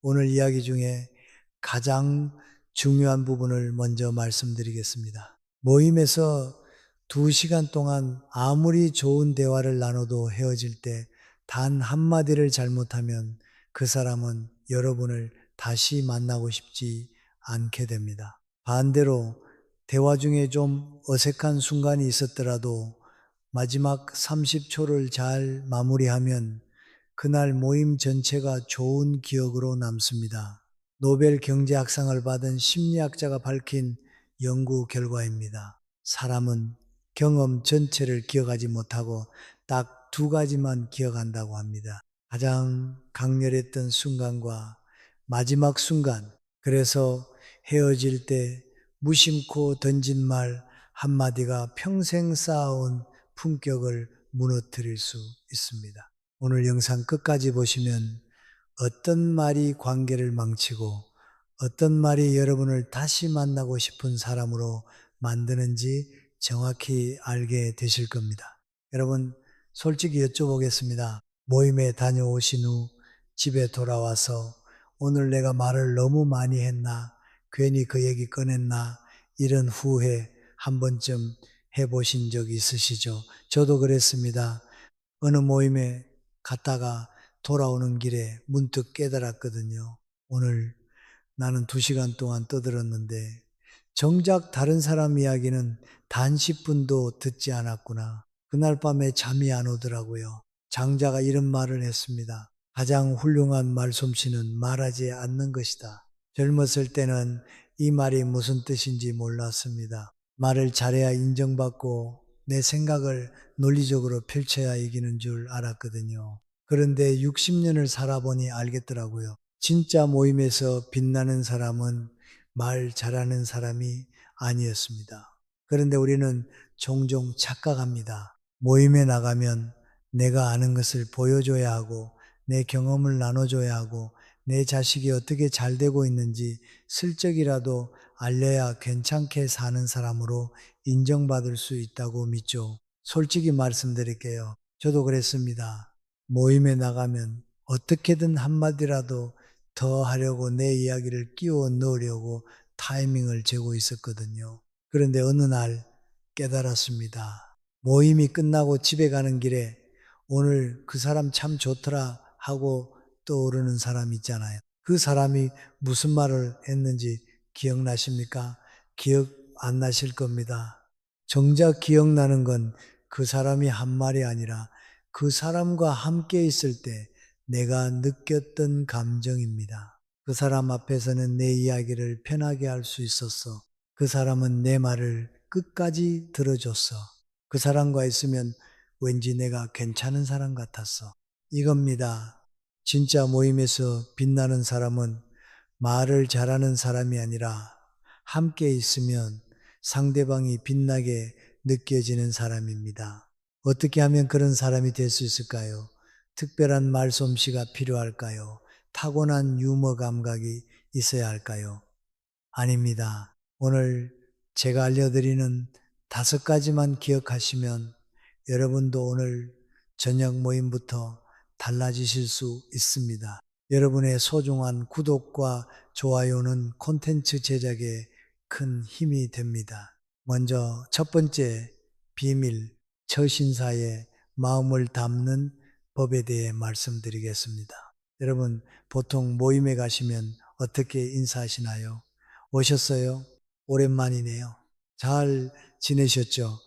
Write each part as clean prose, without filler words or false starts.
오늘 이야기 중에 가장 중요한 부분을 먼저 말씀드리겠습니다. 모임에서 2시간 동안 아무리 좋은 대화를 나눠도 헤어질 때 단 한마디를 잘못하면 그 사람은 여러분을 다시 만나고 싶지 않게 됩니다. 반대로 대화 중에 좀 어색한 순간이 있었더라도 마지막 30초를 잘 마무리하면 그날 모임 전체가 좋은 기억으로 남습니다. 노벨 경제학상을 받은 심리학자가 밝힌 연구 결과입니다. 사람은 경험 전체를 기억하지 못하고 딱 2가지만 기억한다고 합니다. 가장 강렬했던 순간과 마지막 순간. 그래서 헤어질 때 무심코 던진 말 한마디가 평생 쌓아온 품격을 무너뜨릴 수 있습니다. 오늘 영상 끝까지 보시면 어떤 말이 관계를 망치고 어떤 말이 여러분을 다시 만나고 싶은 사람으로 만드는지 정확히 알게 되실 겁니다. 여러분, 솔직히 여쭤보겠습니다. 모임에 다녀오신 후 집에 돌아와서 오늘 내가 말을 너무 많이 했나? 괜히 그 얘기 꺼냈나? 이런 후회 한 번쯤 해보신 적 있으시죠? 저도 그랬습니다. 어느 모임에 갔다가 돌아오는 길에 문득 깨달았거든요. 오늘 나는 2시간 동안 떠들었는데 정작 다른 사람 이야기는 단 10분도 듣지 않았구나. 그날 밤에 잠이 안 오더라고요. 장자가 이런 말을 했습니다. 가장 훌륭한 말솜씨는 말하지 않는 것이다. 젊었을 때는 이 말이 무슨 뜻인지 몰랐습니다. 말을 잘해야 인정받고 내 생각을 논리적으로 펼쳐야 이기는 줄 알았거든요. 그런데 60년을 살아보니 알겠더라고요. 진짜 모임에서 빛나는 사람은 말 잘하는 사람이 아니었습니다. 그런데 우리는 종종 착각합니다. 모임에 나가면 내가 아는 것을 보여줘야 하고 내 경험을 나눠줘야 하고 내 자식이 어떻게 잘 되고 있는지 슬쩍이라도 알려야 괜찮게 사는 사람으로 인정받을 수 있다고 믿죠. 솔직히 말씀드릴게요. 저도 그랬습니다. 모임에 나가면 어떻게든 한마디라도 더 하려고 내 이야기를 끼워 넣으려고 타이밍을 재고 있었거든요. 그런데 어느 날 깨달았습니다. 모임이 끝나고 집에 가는 길에 오늘 그 사람 참 좋더라 하고 떠오르는 사람 있잖아요. 그 사람이 무슨 말을 했는지 기억나십니까? 기억 안 나실 겁니다. 정작 기억나는 건 그 사람이 한 말이 아니라 그 사람과 함께 있을 때 내가 느꼈던 감정입니다. 그 사람 앞에서는 내 이야기를 편하게 할 수 있었어. 그 사람은 내 말을 끝까지 들어줬어. 그 사람과 있으면 왠지 내가 괜찮은 사람 같았어. 이겁니다. 진짜 모임에서 빛나는 사람은 말을 잘하는 사람이 아니라 함께 있으면 상대방이 빛나게 느껴지는 사람입니다. 어떻게 하면 그런 사람이 될 수 있을까요? 특별한 말솜씨가 필요할까요? 타고난 유머 감각이 있어야 할까요? 아닙니다. 오늘 제가 알려드리는 5가지만 기억하시면 여러분도 오늘 저녁 모임부터 달라지실 수 있습니다. 여러분의 소중한 구독과 좋아요는 콘텐츠 제작에 큰 힘이 됩니다. 먼저 첫 번째 비밀, 처신사의 마음을 담는 법에 대해 말씀드리겠습니다. 여러분, 보통 모임에 가시면 어떻게 인사하시나요? 오셨어요? 오랜만이네요. 잘 지내셨죠?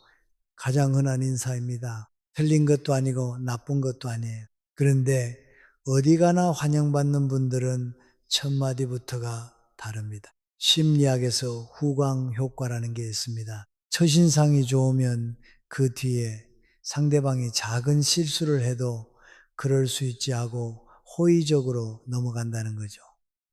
가장 흔한 인사입니다. 틀린 것도 아니고 나쁜 것도 아니에요. 그런데 어디 가나 환영받는 분들은 첫 마디부터가 다릅니다. 심리학에서 후광 효과라는 게 있습니다. 첫인상이 좋으면 그 뒤에 상대방이 작은 실수를 해도 그럴 수 있지 하고 호의적으로 넘어간다는 거죠.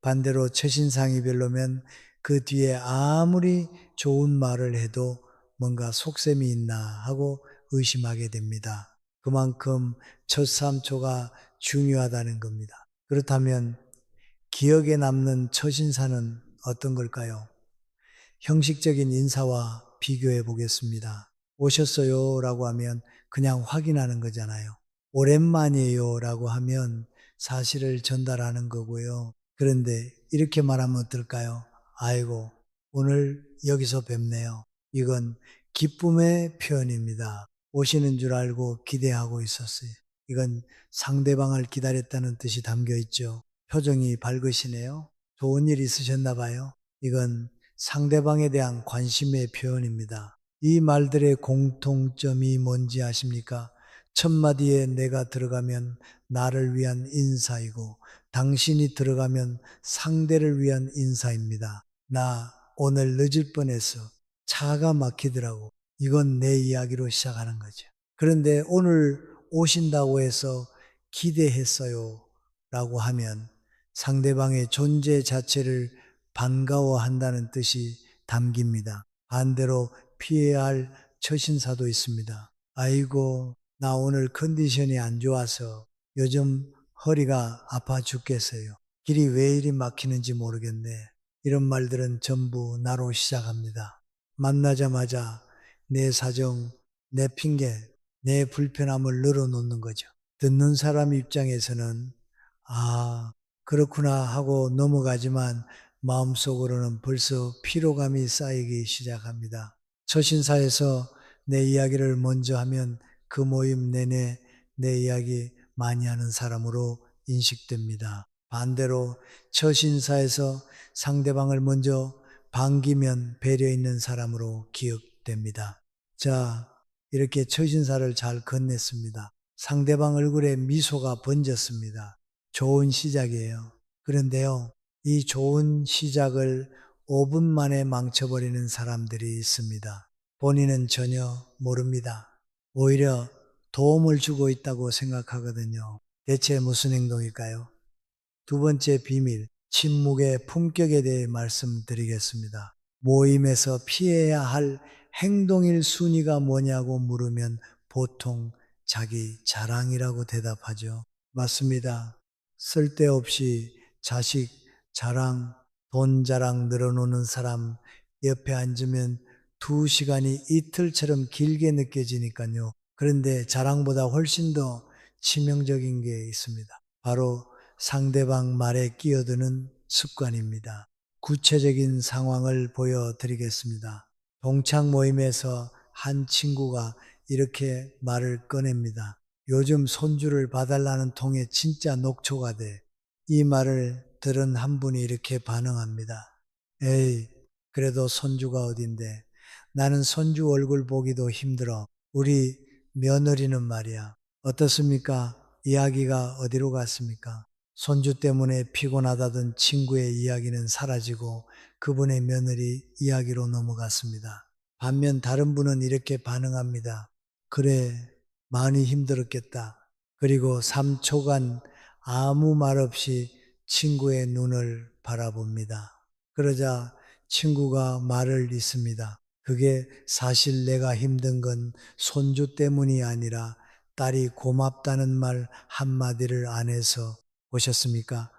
반대로 첫인상이 별로면 그 뒤에 아무리 좋은 말을 해도 뭔가 속셈이 있나 하고 의심하게 됩니다. 그만큼 첫 3초가 중요하다는 겁니다. 그렇다면 기억에 남는 첫인사는 어떤 걸까요? 형식적인 인사와 비교해 보겠습니다. 오셨어요? 라고 하면 그냥 확인하는 거잖아요. 오랜만이에요? 라고 하면 사실을 전달하는 거고요. 그런데 이렇게 말하면 어떨까요? 아이고, 오늘 여기서 뵙네요. 이건 기쁨의 표현입니다. 오시는 줄 알고 기대하고 있었어요. 이건 상대방을 기다렸다는 뜻이 담겨 있죠. 표정이 밝으시네요. 좋은 일 있으셨나 봐요. 이건 상대방에 대한 관심의 표현입니다. 이 말들의 공통점이 뭔지 아십니까? 첫 마디에 내가 들어가면 나를 위한 인사이고 당신이 들어가면 상대를 위한 인사입니다. 나 오늘 늦을 뻔해서 차가 막히더라고. 이건 내 이야기로 시작하는 거죠. 그런데 오늘 오신다고 해서 기대했어요 라고 하면 상대방의 존재 자체를 반가워한다는 뜻이 담깁니다. 반대로 피해야 할 처신사도 있습니다. 아이고, 나 오늘 컨디션이 안 좋아서 요즘 허리가 아파 죽겠어요. 길이 왜 이리 막히는지 모르겠네. 이런 말들은 전부 나로 시작합니다. 만나자마자 내 사정, 내 핑계, 내 불편함을 늘어놓는 거죠. 듣는 사람 입장에서는 아, 그렇구나 하고 넘어가지만 마음속으로는 벌써 피로감이 쌓이기 시작합니다. 처신사에서 내 이야기를 먼저 하면 그 모임 내내 내 이야기 많이 하는 사람으로 인식됩니다. 반대로 처신사에서 상대방을 먼저 반기면 배려 있는 사람으로 기억됩니다. 자, 이렇게 처신사를 잘 건넸습니다. 상대방 얼굴에 미소가 번졌습니다. 좋은 시작이에요. 그런데요, 이 좋은 시작을 5분 만에 망쳐버리는 사람들이 있습니다. 본인은 전혀 모릅니다. 오히려 도움을 주고 있다고 생각하거든요. 대체 무슨 행동일까요? 두 번째 비밀, 침묵의 품격에 대해 말씀드리겠습니다. 모임에서 피해야 할 행동일 순위가 뭐냐고 물으면 보통 자기 자랑이라고 대답하죠. 맞습니다. 쓸데없이 자식 자랑, 돈 자랑 늘어놓는 사람 옆에 앉으면 2시간이 이틀처럼 길게 느껴지니까요. 그런데 자랑보다 훨씬 더 치명적인 게 있습니다. 바로 상대방 말에 끼어드는 습관입니다. 구체적인 상황을 보여드리겠습니다. 동창 모임에서 한 친구가 이렇게 말을 꺼냅니다. 요즘 손주를 봐달라는 통에 진짜 녹초가 돼. 이 말을 들은 한 분이 이렇게 반응합니다. 에이, 그래도 손주가 어딘데. 나는 손주 얼굴 보기도 힘들어. 우리 며느리는 말이야. 어떻습니까? 이야기가 어디로 갔습니까? 손주 때문에 피곤하다던 친구의 이야기는 사라지고 그분의 며느리 이야기로 넘어갔습니다. 반면 다른 분은 이렇게 반응합니다. 그래, 많이 힘들었겠다. 그리고 3초간 아무 말 없이 친구의 눈을 바라봅니다. 그러자 친구가 말을 잇습니다. 그게 사실 내가 힘든 건 손주 때문이 아니라 딸이 고맙다는 말 한마디를 안 해서. 보셨습니까?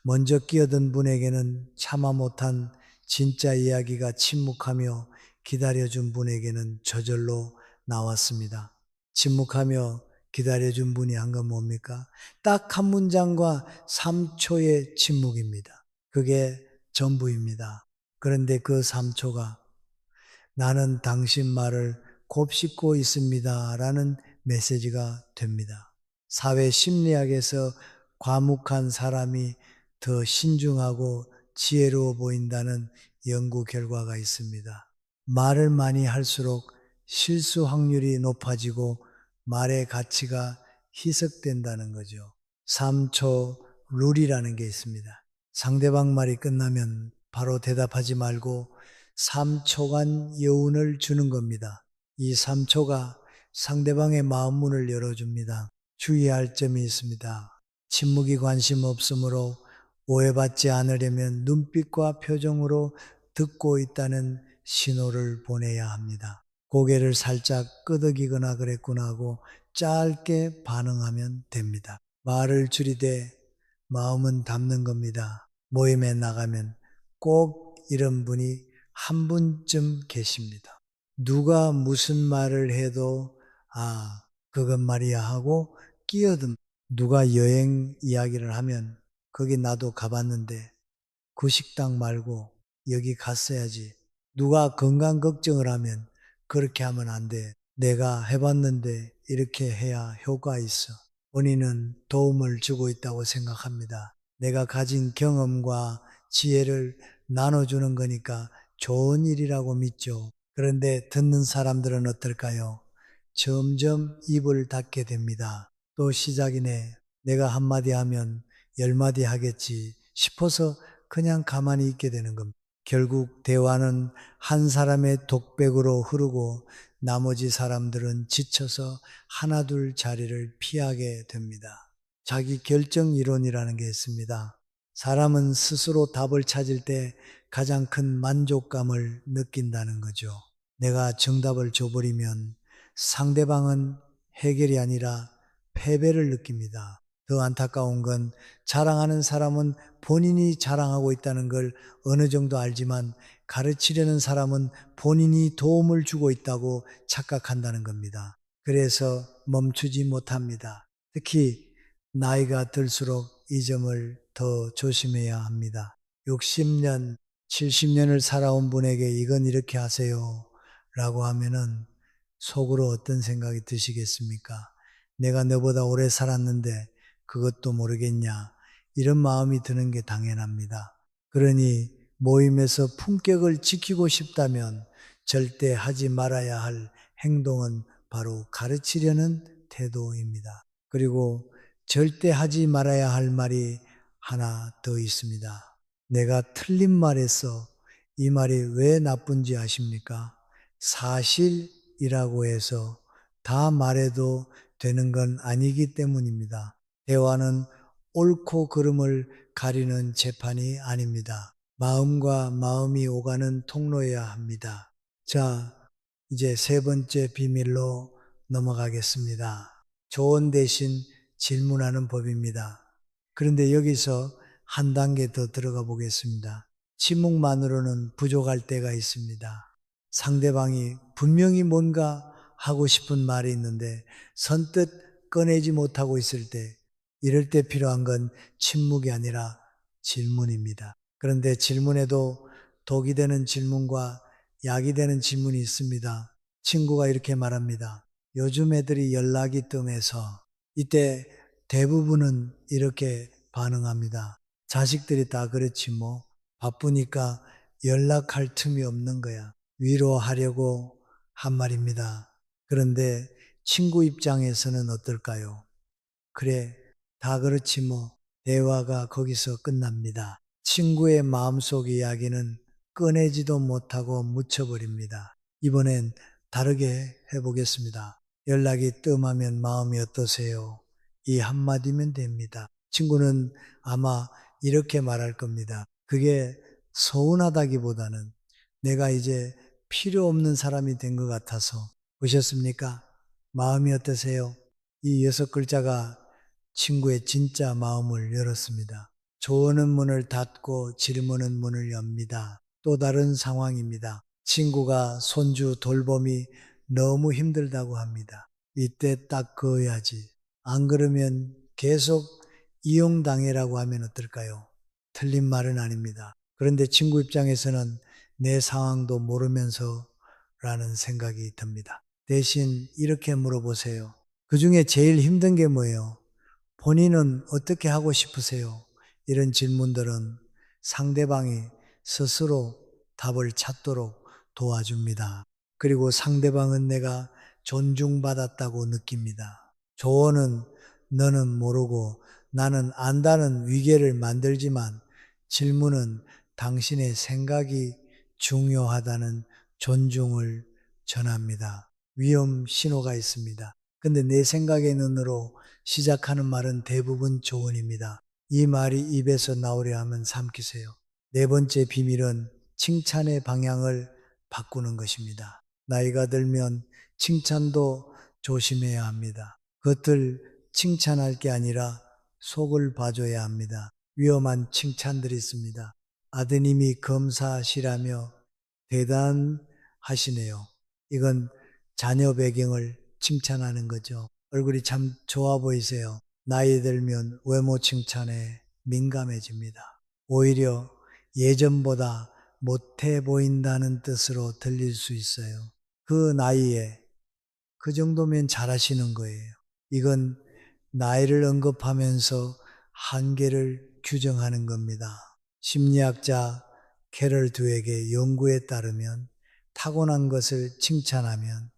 먼저 끼어든 분에게는 참아 못한 진짜 이야기가 침묵하며 기다려준 분에게는 저절로 나왔습니다. 침묵하며 기다려준 분이 한 건 뭡니까? 딱 한 문장과 3초의 침묵입니다. 그게 전부입니다. 그런데 그 3초가 나는 당신 말을 곱씹고 있습니다. 라는 메시지가 됩니다. 사회 심리학에서 과묵한 사람이 더 신중하고 지혜로워 보인다는 연구 결과가 있습니다. 말을 많이 할수록 실수 확률이 높아지고 말의 가치가 희석된다는 거죠. 3초 룰이라는 게 있습니다. 상대방 말이 끝나면 바로 대답하지 말고 3초간 여운을 주는 겁니다. 이 3초가 상대방의 마음 문을 열어줍니다. 주의할 점이 있습니다. 침묵이 관심 없으므로 오해받지 않으려면 눈빛과 표정으로 듣고 있다는 신호를 보내야 합니다. 고개를 살짝 끄덕이거나 그랬구나 하고 짧게 반응하면 됩니다. 말을 줄이되 마음은 담는 겁니다. 모임에 나가면 꼭 이런 분이 한 분쯤 계십니다. 누가 무슨 말을 해도 그건 말이야 하고 끼어든, 누가 여행 이야기를 하면 거기 나도 가봤는데 그 식당 말고 여기 갔어야지. 누가 건강 걱정을 하면 그렇게 하면 안 돼. 내가 해봤는데 이렇게 해야 효과 있어. 본인은 도움을 주고 있다고 생각합니다. 내가 가진 경험과 지혜를 나눠주는 거니까 좋은 일이라고 믿죠. 그런데 듣는 사람들은 어떨까요? 점점 입을 닫게 됩니다. 또 시작이네. 내가 한마디 하면 열마디 하겠지 싶어서 그냥 가만히 있게 되는 겁니다. 결국 대화는 한 사람의 독백으로 흐르고 나머지 사람들은 지쳐서 하나둘 자리를 피하게 됩니다. 자기 결정 이론이라는 게 있습니다. 사람은 스스로 답을 찾을 때 가장 큰 만족감을 느낀다는 거죠. 내가 정답을 줘버리면 상대방은 해결이 아니라 패배를 느낍니다. 더 안타까운 건 자랑하는 사람은 본인이 자랑하고 있다는 걸 어느 정도 알지만 가르치려는 사람은 본인이 도움을 주고 있다고 착각한다는 겁니다. 그래서 멈추지 못합니다. 특히 나이가 들수록 이 점을 더 조심해야 합니다. 60년, 70년을 살아온 분에게 이건 이렇게 하세요 라고 하면은 속으로 어떤 생각이 드시겠습니까? 내가 너보다 오래 살았는데 그것도 모르겠냐? 이런 마음이 드는 게 당연합니다. 그러니 모임에서 품격을 지키고 싶다면 절대 하지 말아야 할 행동은 바로 가르치려는 태도입니다. 그리고 절대 하지 말아야 할 말이 하나 더 있습니다. 내가 틀린 말했어. 이 말이 왜 나쁜지 아십니까? 사실이라고 해서 다 말해도 되는 건 아니기 때문입니다. 대화는 옳고 그름을 가리는 재판이 아닙니다. 마음과 마음이 오가는 통로여야 합니다. 자, 이제 세 번째 비밀로 넘어가겠습니다. 조언 대신 질문하는 법입니다. 그런데 여기서 한 단계 더 들어가 보겠습니다. 침묵만으로는 부족할 때가 있습니다. 상대방이 분명히 뭔가 하고 싶은 말이 있는데 선뜻 꺼내지 못하고 있을 때, 이럴 때 필요한 건 침묵이 아니라 질문입니다. 그런데 질문에도 독이 되는 질문과 약이 되는 질문이 있습니다. 친구가 이렇게 말합니다. 요즘 애들이 연락이 뜸해서. 이때 대부분은 이렇게 반응합니다. 자식들이 다 그렇지 뭐. 바쁘니까 연락할 틈이 없는 거야. 위로하려고 한 말입니다. 그런데 친구 입장에서는 어떨까요? 그래, 다 그렇지 뭐. 대화가 거기서 끝납니다. 친구의 마음속 이야기는 꺼내지도 못하고 묻혀버립니다. 이번엔 다르게 해보겠습니다. 연락이 뜸하면 마음이 어떠세요? 이 한마디면 됩니다. 친구는 아마 이렇게 말할 겁니다. 그게 서운하다기보다는 내가 이제 필요 없는 사람이 된 것 같아서. 보셨습니까? 마음이 어떠세요? 이 6글자가 친구의 진짜 마음을 열었습니다. 조언은 문을 닫고 질문은 문을 엽니다. 또 다른 상황입니다. 친구가 손주 돌봄이 너무 힘들다고 합니다. 이때 딱 그어야지. 안 그러면 계속 이용당해라고 하면 어떨까요? 틀린 말은 아닙니다. 그런데 친구 입장에서는 내 상황도 모르면서 라는 생각이 듭니다. 대신 이렇게 물어보세요. 그 중에 제일 힘든 게 뭐예요? 본인은 어떻게 하고 싶으세요? 이런 질문들은 상대방이 스스로 답을 찾도록 도와줍니다. 그리고 상대방은 내가 존중받았다고 느낍니다. 조언은 너는 모르고 나는 안다는 위계를 만들지만 질문은 당신의 생각이 중요하다는 존중을 전합니다. 위험 신호가 있습니다. 근데 내 생각의 눈으로 시작하는 말은 대부분 조언입니다. 이 말이 입에서 나오려 하면 삼키세요. 네 번째 비밀은 칭찬의 방향을 바꾸는 것입니다. 나이가 들면 칭찬도 조심해야 합니다. 겉을 칭찬할 게 아니라 속을 봐줘야 합니다. 위험한 칭찬들이 있습니다. 아드님이 검사시라며 대단하시네요. 이건 자녀 배경을 칭찬하는 거죠. 얼굴이 참 좋아 보이세요. 나이 들면 외모 칭찬해. 민감해집니다. 오히려 예전보다 못해 보인다는 뜻으로 들릴 수 있어요. 그 나이에 그 정도면 잘하시는 거예요. 이건 나이를 언급하면서 한계를 규정하는 겁니다. 심리학자 캐럴 드웨의 연구에 따르면 타고난 것을 칭찬하면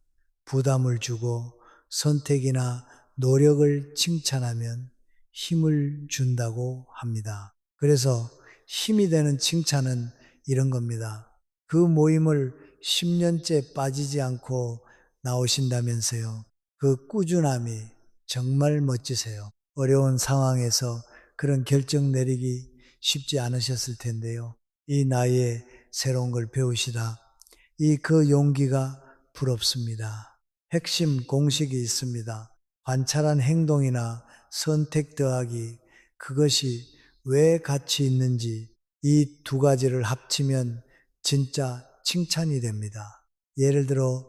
부담을 주고 선택이나 노력을 칭찬하면 힘을 준다고 합니다. 그래서 힘이 되는 칭찬은 이런 겁니다. 그 모임을 10년째 빠지지 않고 나오신다면서요. 그 꾸준함이 정말 멋지세요. 어려운 상황에서 그런 결정 내리기 쉽지 않으셨을 텐데요. 이 나이에 새로운 걸 배우시다. 그 용기가 부럽습니다. 핵심 공식이 있습니다. 관찰한 행동이나 선택 더하기, 그것이 왜 가치 있는지 이 두 가지를 합치면 진짜 칭찬이 됩니다. 예를 들어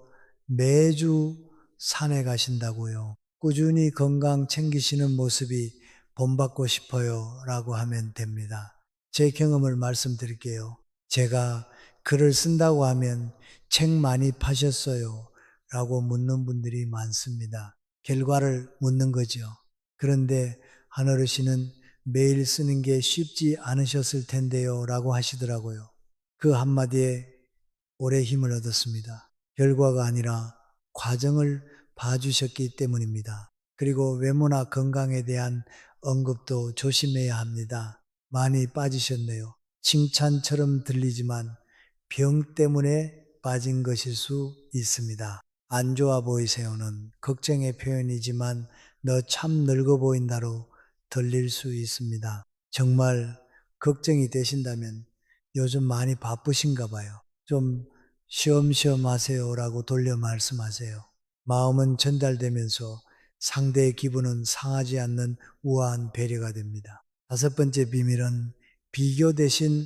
매주 산에 가신다고요. 꾸준히 건강 챙기시는 모습이 본받고 싶어요 라고 하면 됩니다. 제 경험을 말씀드릴게요. 제가 글을 쓴다고 하면 책 많이 파셨어요 라고 묻는 분들이 많습니다. 결과를 묻는 거죠. 그런데 한 어르신은 매일 쓰는 게 쉽지 않으셨을 텐데요 라고 하시더라고요. 그 한마디에 오래 힘을 얻었습니다. 결과가 아니라 과정을 봐주셨기 때문입니다. 그리고 외모나 건강에 대한 언급도 조심해야 합니다. 많이 빠지셨네요. 칭찬처럼 들리지만 병 때문에 빠진 것일 수 있습니다. 안 좋아 보이세요는 걱정의 표현이지만 너 참 늙어 보인다로 들릴 수 있습니다. 정말 걱정이 되신다면 요즘 많이 바쁘신가 봐요. 좀 쉬엄쉬엄 하세요라고 돌려 말씀하세요. 마음은 전달되면서 상대의 기분은 상하지 않는 우아한 배려가 됩니다. 다섯 번째 비밀은 비교 대신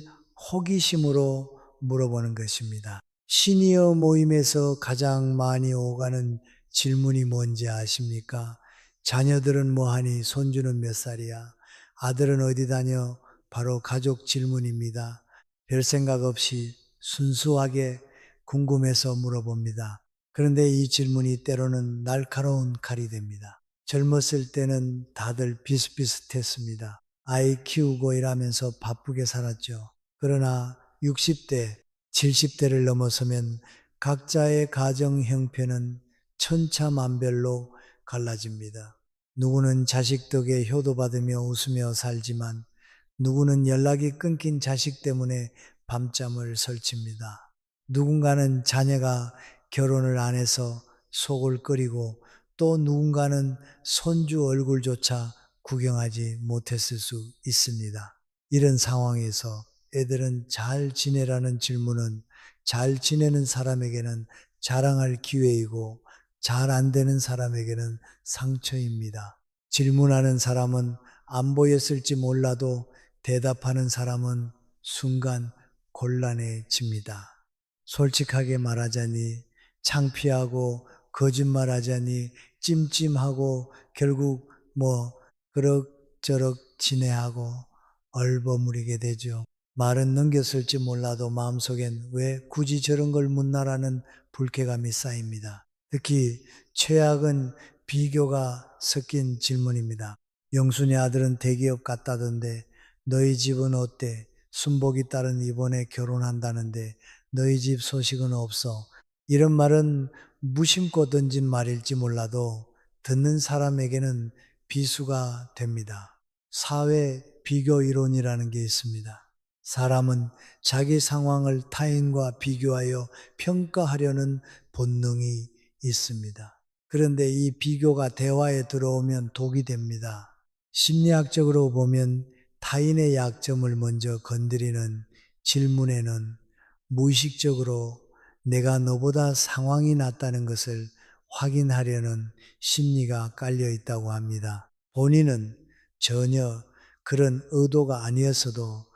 호기심으로 물어보는 것입니다. 시니어 모임에서 가장 많이 오가는 질문이 뭔지 아십니까? 자녀들은 뭐하니? 손주는 몇 살이야? 아들은 어디 다녀? 바로 가족 질문입니다. 별 생각 없이 순수하게 궁금해서 물어봅니다. 그런데 이 질문이 때로는 날카로운 칼이 됩니다. 젊었을 때는 다들 비슷비슷했습니다. 아이 키우고 일하면서 바쁘게 살았죠. 그러나 60대, 70대를 넘어서면 각자의 가정 형편은 천차만별로 갈라집니다. 누구는 자식 덕에 효도받으며 웃으며 살지만 누구는 연락이 끊긴 자식 때문에 밤잠을 설칩니다. 누군가는 자녀가 결혼을 안 해서 속을 끓이고 또 누군가는 손주 얼굴조차 구경하지 못했을 수 있습니다. 이런 상황에서 애들은 잘 지내라는 질문은 잘 지내는 사람에게는 자랑할 기회이고 잘 안 되는 사람에게는 상처입니다. 질문하는 사람은 안 보였을지 몰라도 대답하는 사람은 순간 곤란해집니다. 솔직하게 말하자니 창피하고 거짓말하자니 찜찜하고 결국 그럭저럭 지내하고 얼버무리게 되죠. 말은 넘겼을지 몰라도 마음속엔 왜 굳이 저런 걸 묻나라는 불쾌감이 쌓입니다. 특히 최악은 비교가 섞인 질문입니다. 영순이 아들은 대기업 갔다던데 너희 집은 어때? 순복이 딸은 이번에 결혼한다는데 너희 집 소식은 없어. 이런 말은 무심코 던진 말일지 몰라도 듣는 사람에게는 비수가 됩니다. 사회 비교 이론이라는 게 있습니다. 사람은 자기 상황을 타인과 비교하여 평가하려는 본능이 있습니다. 그런데 이 비교가 대화에 들어오면 독이 됩니다. 심리학적으로 보면 타인의 약점을 먼저 건드리는 질문에는 무의식적으로 내가 너보다 상황이 낫다는 것을 확인하려는 심리가 깔려 있다고 합니다. 본인은 전혀 그런 의도가 아니었어도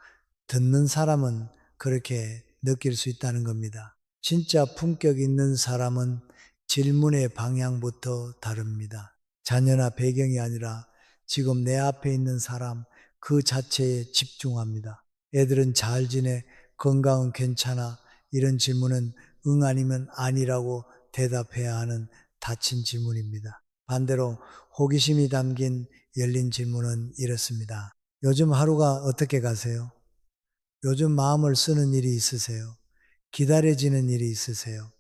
듣는 사람은 그렇게 느낄 수 있다는 겁니다. 진짜 품격 있는 사람은 질문의 방향부터 다릅니다. 자녀나 배경이 아니라 지금 내 앞에 있는 사람, 그 자체에 집중합니다. 애들은 잘 지내? 건강은 괜찮아? 이런 질문은 응 아니면 아니라고 대답해야 하는 닫힌 질문입니다. 반대로 호기심이 담긴 열린 질문은 이렇습니다. 요즘 하루가 어떻게 가세요? 요즘 마음을 쓰는 일이 있으세요? 기다려지는 일이 있으세요?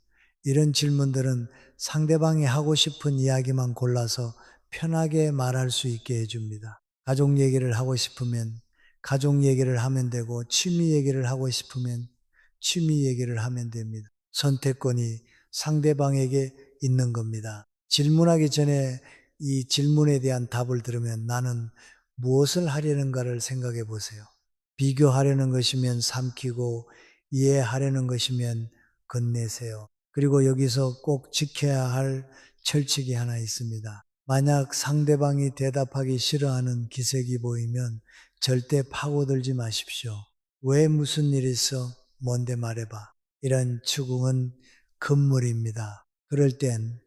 이런 질문들은 상대방이 하고 싶은 이야기만 골라서 편하게 말할 수 있게 해줍니다. 가족 얘기를 하고 싶으면 가족 얘기를 하면 되고, 취미 얘기를 하고 싶으면 취미 얘기를 하면 됩니다. 선택권이 상대방에게 있는 겁니다. 질문하기 전에 이 질문에 대한 답을 들으면 나는 무엇을 하려는가를 생각해 보세요. 비교하려는 것이면 삼키고, 이해하려는 것이면 건네세요. 그리고 여기서 꼭 지켜야 할 철칙이 하나 있습니다. 만약 상대방이 대답하기 싫어하는 기색이 보이면 절대 파고들지 마십시오. 왜 무슨 일 있어? 뭔데 말해봐. 이런 추궁은 금물입니다. 그럴 땐,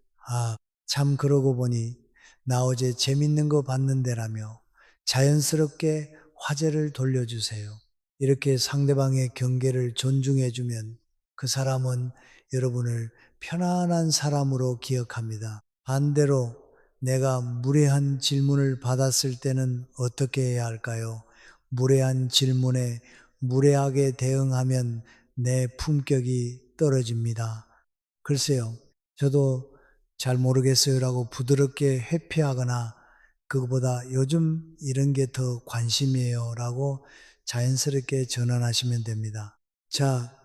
참 그러고 보니 나 어제 재밌는 거 봤는데라며 자연스럽게 화제를 돌려주세요. 이렇게 상대방의 경계를 존중해주면 그 사람은 여러분을 편안한 사람으로 기억합니다. 반대로 내가 무례한 질문을 받았을 때는 어떻게 해야 할까요? 무례한 질문에 무례하게 대응하면 내 품격이 떨어집니다. 글쎄요, 저도 잘 모르겠어요라고 부드럽게 회피하거나 그거보다 요즘 이런 게 더 관심이에요라고 자연스럽게 전환하시면 됩니다. 자,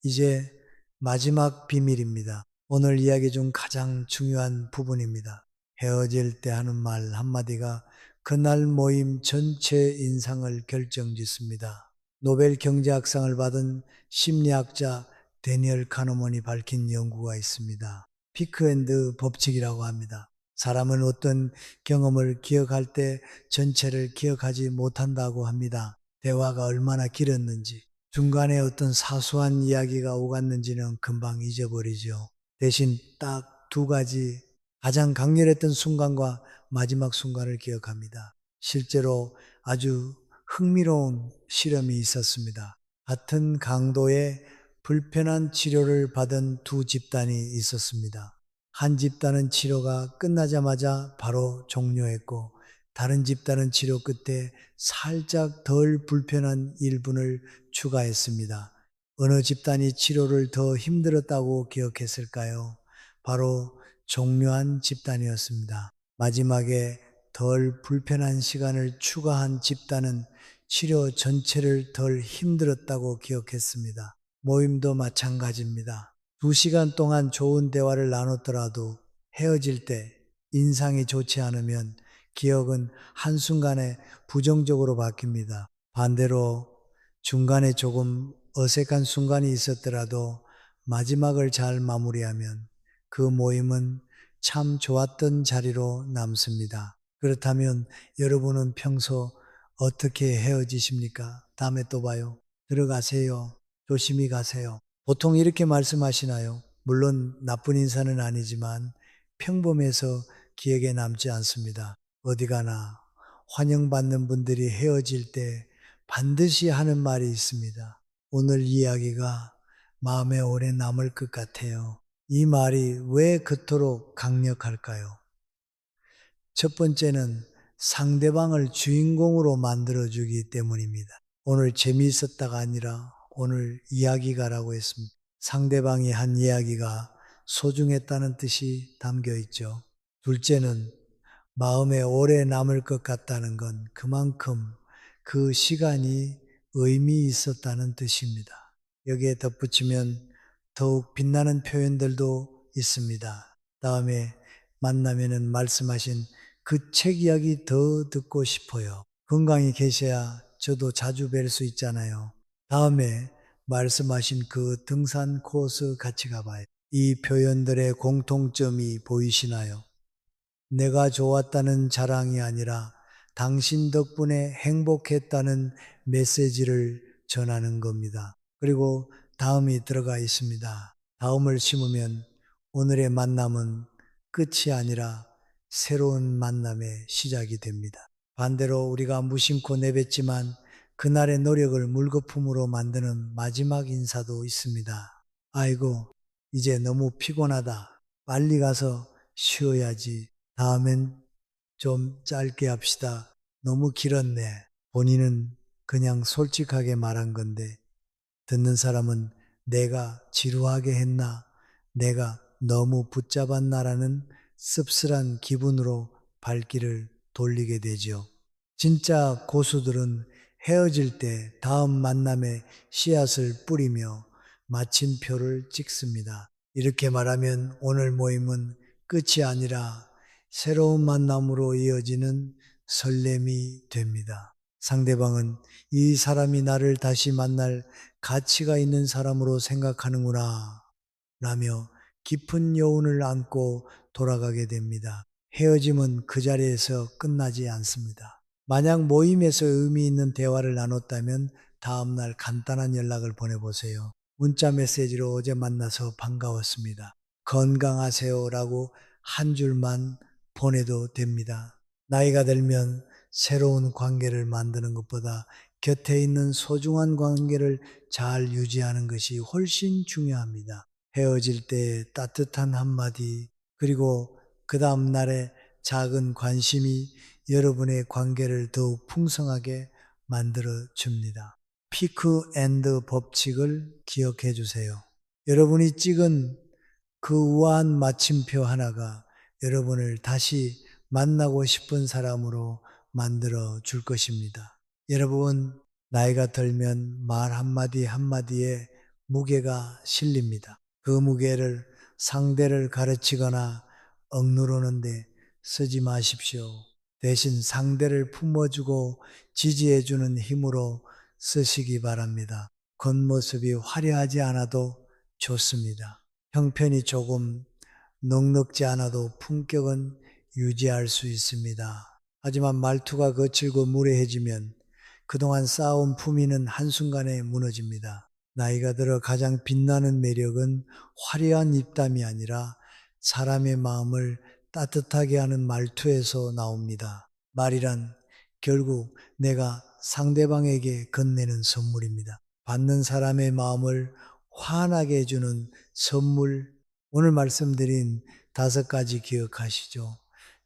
이제 마지막 비밀입니다. 오늘 이야기 중 가장 중요한 부분입니다. 헤어질 때 하는 말 한마디가 그날 모임 전체 인상을 결정짓습니다. 노벨 경제학상을 받은 심리학자 데니얼 카너먼이 밝힌 연구가 있습니다. 피크앤드 법칙이라고 합니다. 사람은 어떤 경험을 기억할 때 전체를 기억하지 못한다고 합니다. 대화가 얼마나 길었는지, 중간에 어떤 사소한 이야기가 오갔는지는 금방 잊어버리죠. 대신 딱 두 가지 가장 강렬했던 순간과 마지막 순간을 기억합니다. 실제로 아주 흥미로운 실험이 있었습니다. 같은 강도의 불편한 치료를 받은 두 집단이 있었습니다. 한 집단은 치료가 끝나자마자 바로 종료했고, 다른 집단은 치료 끝에 살짝 덜 불편한 1분을 추가했습니다. 어느 집단이 치료를 더 힘들었다고 기억했을까요? 바로 종료한 집단이었습니다. 마지막에 덜 불편한 시간을 추가한 집단은 치료 전체를 덜 힘들었다고 기억했습니다. 모임도 마찬가지입니다. 2시간 동안 좋은 대화를 나눴더라도 헤어질 때 인상이 좋지 않으면 기억은 한순간에 부정적으로 바뀝니다. 반대로 중간에 조금 어색한 순간이 있었더라도 마지막을 잘 마무리하면 그 모임은 참 좋았던 자리로 남습니다. 그렇다면 여러분은 평소 어떻게 헤어지십니까? 다음에 또 봐요. 들어가세요. 조심히 가세요. 보통 이렇게 말씀하시나요? 물론 나쁜 인사는 아니지만 평범해서 기억에 남지 않습니다. 어디 가나 환영받는 분들이 헤어질 때 반드시 하는 말이 있습니다. 오늘 이야기가 마음에 오래 남을 것 같아요. 이 말이 왜 그토록 강력할까요? 첫 번째는 상대방을 주인공으로 만들어주기 때문입니다. 오늘 재미있었다가 아니라 오늘 이야기가라고 했습니다. 상대방이 한 이야기가 소중했다는 뜻이 담겨 있죠. 둘째는 마음에 오래 남을 것 같다는 건 그만큼 그 시간이 의미 있었다는 뜻입니다. 여기에 덧붙이면 더욱 빛나는 표현들도 있습니다. 다음에 만나면은 말씀하신 그 책 이야기 더 듣고 싶어요. 건강히 계셔야 저도 자주 뵐 수 있잖아요. 다음에 말씀하신 그 등산 코스 같이 가봐요. 이 표현들의 공통점이 보이시나요? 내가 좋았다는 자랑이 아니라 당신 덕분에 행복했다는 메시지를 전하는 겁니다. 그리고 다음이 들어가 있습니다. 다음을 심으면 오늘의 만남은 끝이 아니라 새로운 만남의 시작이 됩니다. 반대로 우리가 무심코 내뱉지만 그날의 노력을 물거품으로 만드는 마지막 인사도 있습니다. 아이고, 이제 너무 피곤하다. 빨리 가서 쉬어야지. 다음엔 좀 짧게 합시다. 너무 길었네. 본인은 그냥 솔직하게 말한 건데 듣는 사람은 내가 지루하게 했나, 내가 너무 붙잡았나라는 씁쓸한 기분으로 발길을 돌리게 되죠. 진짜 고수들은 헤어질 때 다음 만남에 씨앗을 뿌리며 마침표를 찍습니다. 이렇게 말하면 오늘 모임은 끝이 아니라 새로운 만남으로 이어지는 설렘이 됩니다. 상대방은 이 사람이 나를 다시 만날 가치가 있는 사람으로 생각하는구나 라며 깊은 여운을 안고 돌아가게 됩니다. 헤어짐은 그 자리에서 끝나지 않습니다. 만약 모임에서 의미 있는 대화를 나눴다면 다음날 간단한 연락을 보내보세요. 문자 메시지로 어제 만나서 반가웠습니다. 건강하세요 라고 한 줄만 보내도 됩니다. 나이가 들면 새로운 관계를 만드는 것보다 곁에 있는 소중한 관계를 잘 유지하는 것이 훨씬 중요합니다. 헤어질 때 따뜻한 한마디, 그리고 그 다음 날의 작은 관심이 여러분의 관계를 더욱 풍성하게 만들어 줍니다. 피크 앤드 법칙을 기억해 주세요. 여러분이 찍은 그 우아한 마침표 하나가 여러분을 다시 만나고 싶은 사람으로 만들어 줄 것입니다. 여러분, 나이가 들면 말 한마디 한마디에 무게가 실립니다. 그 무게를 상대를 가르치거나 억누르는데 쓰지 마십시오. 대신 상대를 품어주고 지지해주는 힘으로 쓰시기 바랍니다. 겉모습이 화려하지 않아도 좋습니다. 형편이 조금 넉넉지 않아도 품격은 유지할 수 있습니다. 하지만 말투가 거칠고 무례해지면 그동안 쌓아온 품위는 한순간에 무너집니다. 나이가 들어 가장 빛나는 매력은 화려한 입담이 아니라 사람의 마음을 따뜻하게 하는 말투에서 나옵니다. 말이란 결국 내가 상대방에게 건네는 선물입니다. 받는 사람의 마음을 환하게 해주는 선물, 오늘 말씀드린 5가지 기억하시죠?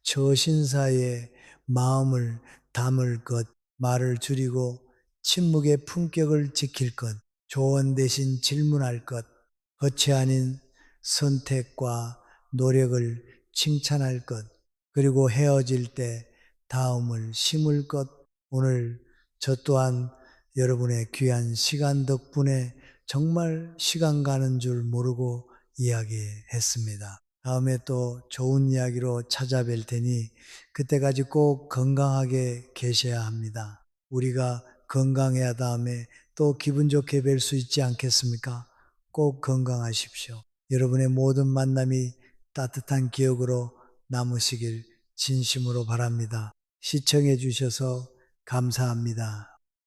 처신사의 마음을 담을 것, 말을 줄이고 침묵의 품격을 지킬 것, 조언 대신 질문할 것, 겉이 아닌 선택과 노력을 칭찬할 것, 그리고 헤어질 때 다음을 심을 것. 오늘 저 또한 여러분의 귀한 시간 덕분에 정말 시간 가는 줄 모르고 이야기했습니다. 다음에 또 좋은 이야기로 찾아뵐 테니 그때까지 꼭 건강하게 계셔야 합니다. 우리가 건강해야 다음에 또 기분 좋게 뵐 수 있지 않겠습니까? 꼭 건강하십시오. 여러분의 모든 만남이 따뜻한 기억으로 남으시길 진심으로 바랍니다. 시청해 주셔서 감사합니다.